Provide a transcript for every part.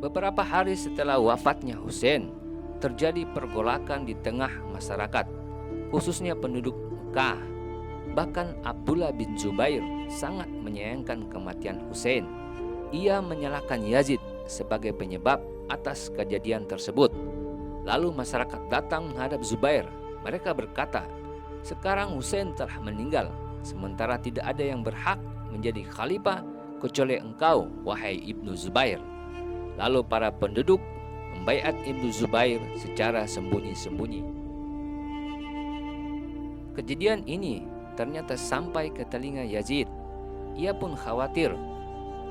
Beberapa hari setelah wafatnya Hussein, terjadi pergolakan di tengah masyarakat, khususnya penduduk Mekah. Bahkan Abdullah bin Zubair sangat menyayangkan kematian Hussein. Ia menyalahkan Yazid sebagai penyebab atas kejadian tersebut. Lalu masyarakat datang menghadap Zubair. Mereka berkata, "Sekarang Hussein telah meninggal, sementara tidak ada yang berhak menjadi khalifah kecuali engkau, wahai Ibnu Zubair." Lalu para penduduk membaiat Ibnu Zubair secara sembunyi-sembunyi. Kejadian ini ternyata sampai ke telinga Yazid. Ia pun khawatir.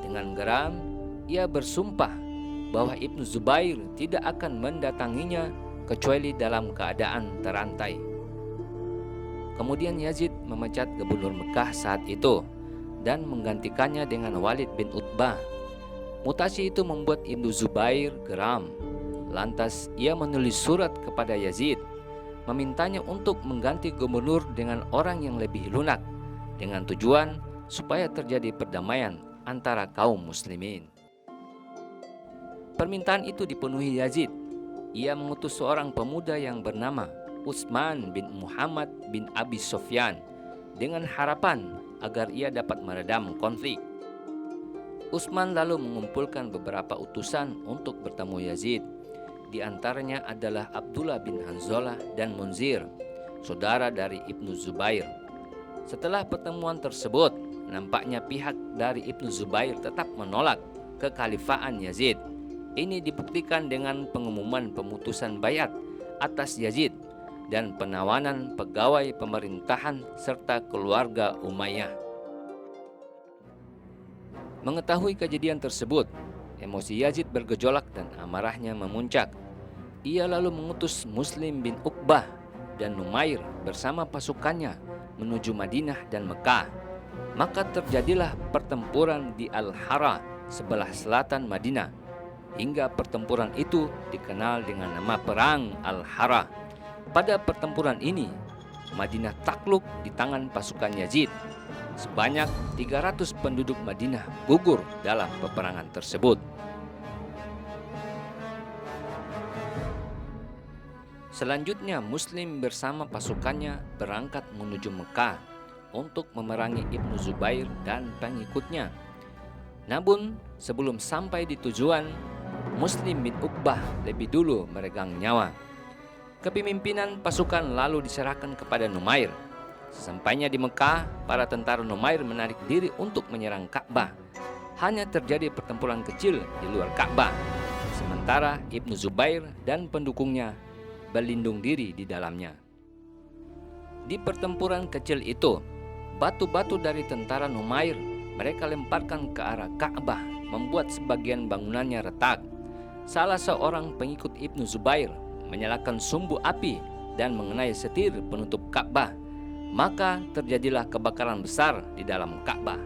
Dengan geram, ia bersumpah bahwa Ibnu Zubair tidak akan mendatanginya kecuali dalam keadaan terantai. Kemudian Yazid memecat gubernur Mekah saat itu dan menggantikannya dengan Walid bin Utbah. Mutasi itu membuat Ibnu Zubair geram. Lantas ia menulis surat kepada Yazid, memintanya untuk mengganti gubernur dengan orang yang lebih lunak, dengan tujuan supaya terjadi perdamaian antara kaum muslimin. Permintaan itu dipenuhi Yazid. Ia mengutus seorang pemuda yang bernama Utsman bin Muhammad bin Abi Sufyan dengan harapan agar ia dapat meredam konflik. Utsman lalu mengumpulkan beberapa utusan untuk bertemu Yazid. Di antaranya adalah Abdullah bin Hanzalah dan Munzir, saudara dari Ibnu Zubair. Setelah pertemuan tersebut, nampaknya pihak dari Ibnu Zubair tetap menolak kekhalifahan Yazid. Ini dibuktikan dengan pengumuman pemutusan baiat atas Yazid dan penawanan pegawai pemerintahan serta keluarga Umayyah. Mengetahui kejadian tersebut, emosi Yazid bergejolak dan amarahnya memuncak. Ia lalu mengutus Muslim bin Uqbah dan Numair bersama pasukannya menuju Madinah dan Mekah. Maka terjadilah pertempuran di Al-Hara sebelah selatan Madinah. Hingga pertempuran itu dikenal dengan nama Perang Al-Hara. Pada pertempuran ini, Madinah takluk di tangan pasukan Yazid. Sebanyak 300 penduduk Madinah gugur dalam peperangan tersebut. Selanjutnya Muslim bersama pasukannya berangkat menuju Mekah untuk memerangi Ibnu Zubair dan pengikutnya. Namun sebelum sampai di tujuan, Muslim bin Uqbah lebih dulu meregang nyawa. Kepemimpinan pasukan lalu diserahkan kepada Numair. Sesampainya di Mekah, para tentara Numair menarik diri untuk menyerang Ka'bah. Hanya terjadi pertempuran kecil di luar Ka'bah, sementara Ibnu Zubair dan pendukungnya berlindung diri di dalamnya. Di pertempuran kecil itu, batu-batu dari tentara Numair mereka lemparkan ke arah Ka'bah, membuat sebagian bangunannya retak. Salah seorang pengikut Ibnu Zubair menyalakan sumbu api dan mengenai setir penutup Ka'bah. Maka terjadilah kebakaran besar di dalam Ka'bah.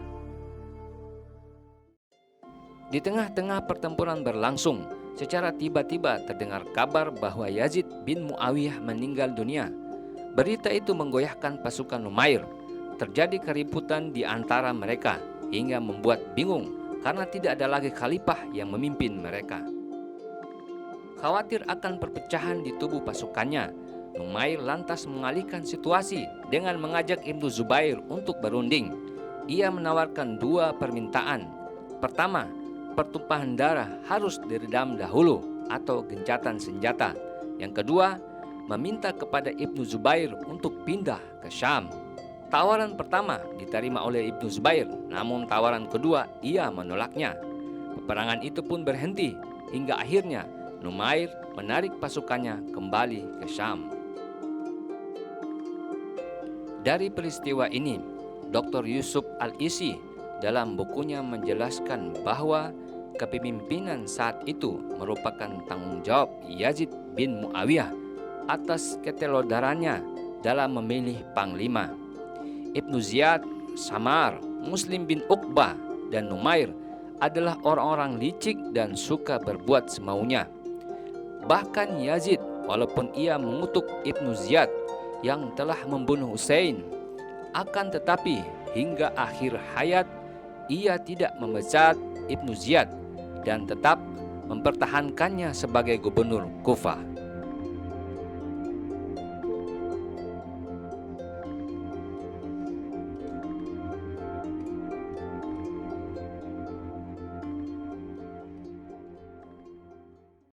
Di tengah-tengah pertempuran berlangsung, secara tiba-tiba terdengar kabar bahwa Yazid bin Muawiyah meninggal dunia. Berita itu menggoyahkan pasukan Numair. Terjadi keributan di antara mereka hingga membuat bingung karena tidak ada lagi khalifah yang memimpin mereka. Khawatir akan perpecahan di tubuh pasukannya, Numair lantas mengalihkan situasi dengan mengajak Ibnu Zubair untuk berunding. Ia menawarkan dua permintaan. Pertama, pertumpahan darah harus diredam dahulu atau gencatan senjata. Yang kedua, meminta kepada Ibnu Zubair untuk pindah ke Syam. Tawaran pertama diterima oleh Ibnu Zubair, namun tawaran kedua ia menolaknya. Peperangan itu pun berhenti hingga akhirnya Numair menarik pasukannya kembali ke Syam. Dari peristiwa ini, Dr. Yusuf Al-Isi dalam bukunya menjelaskan bahwa kepemimpinan saat itu merupakan tanggung jawab Yazid bin Muawiyah atas ketelodarannya dalam memilih panglima. Ibnu Ziyad, Samar, Muslim bin Uqbah, dan Numair adalah orang-orang licik dan suka berbuat semaunya. Bahkan Yazid, walaupun ia mengutuk Ibnu Ziyad yang telah membunuh Hussein, akan tetapi hingga akhir hayat ia tidak memecat Ibnu Ziyad dan tetap mempertahankannya sebagai gubernur Kufah.